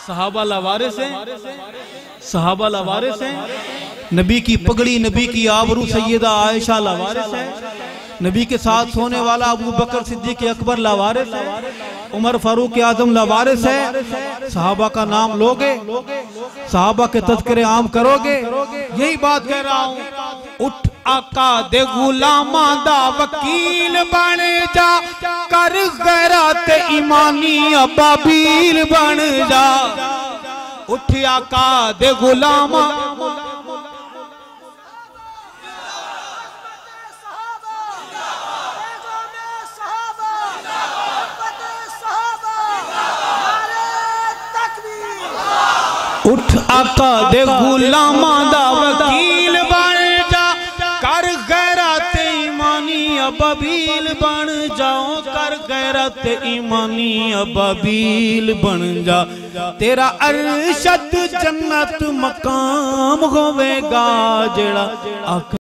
सहाबा लावारिस हैं, सहाबा लावारिस हैं। नबी की पगड़ी, नबी की आबरू सैयदा आयशा लावारिस है। नबी के साथ सोने वाला अबू बकर सिद्दीक अकबर लावारिस है। उमर फारूक आजम लावारिस है। सहाबा का नाम लोगे, सहाबा के तज़किरे आम करोगे। यही बात कह रहा हूँ। उठ आका दे गुलामा दा वकील बन जा, कर गैरत ईमानी अबाबील बन जा। उठ आका दे गुलामा, उठ आका दे गुलामा दा वकील बन जा, कर गैरत ईमानी अबाबील बन जाओ। कर गैरत ईमानी अबाबील बन जा। तेरा अरशद जन्नत मकाम होवेगा जेड़ा